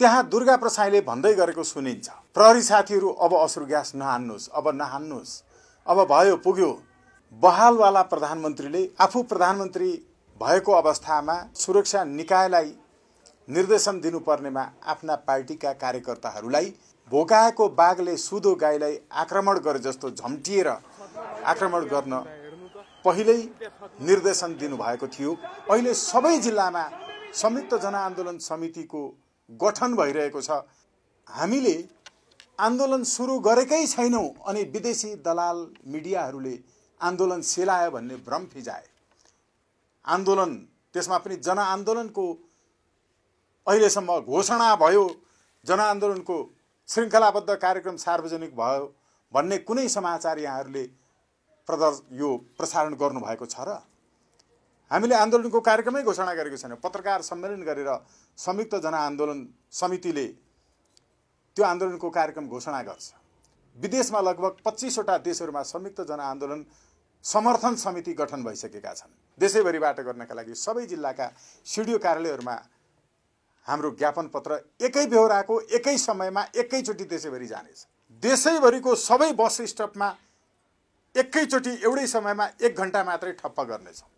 त्यहाँ दुर्गा प्रसाईले भन्दै गरेको सुनिन्छ, प्रहरी साथीहरू अब अश्रु ग्यास नहान्नुहोस्, अब नहान्नुहोस्, अब भयो पुग्यो। बहालवाला प्रधानमन्त्रीले आफू प्रधानमन्त्री भएको अवस्थामा सुरक्षा निकायलाई निर्देशन दिनुपर्नेमा आफ्ना पार्टीका कार्यकर्ताहरूलाई भोकाएको बाघले सुधो गाईलाई आक्रमण गरे जस्तो झम्टिएर आक्रमण गर्न पहिल्यै निर्देशन दिनुभएको थियो। अहिले सबै जिल्लामा संयुक्त जनआन्दोलन समितिको गठन भइरहेको छ। हामीले आन्दोलन सुरु गरेकै छैनौं अनि विदेशी दलाल मिडियाहरूले आन्दोलन सेलायो भन्ने भ्रम फिजाए। आन्दोलन त्यसमा पनि जनआन्दोलनको अहिलेसम्म घोषणा भयो, जनआन्दोलनको श्रृङ्खलाबद्ध कार्यक्रम सार्वजनिक भयो भन्ने कुनै समाचार यहाँहरूले यो प्रसारण गर्नुभएको छ र? हामीले आन्दोलनको कार्यक्रमै घोषणा गरेको छैन। पत्रकार सम्मेलन गरेर संयुक्त जनआन्दोलन समितिले त्यो आन्दोलनको कार्यक्रम घोषणा गर्छ। विदेशमा लगभग 25 वटा देशहरूमा संयुक्त जनआन्दोलन समर्थन समिति गठन भइसकेका छन्। देशैभरिबाट गर्नका लागि सबै जिल्लाका सिडिओ कार्यालयहरूमा हाम्रो ज्ञापन पत्र एकै बेहोराको एकै समयमा एकैचोटि देशैभरि जानेछ। देशैभरिको सबै बस स्टपमा एकैचोटि एउटै समयमा 1 घण्टा मात्रै ठप्प गर्नेछौँ।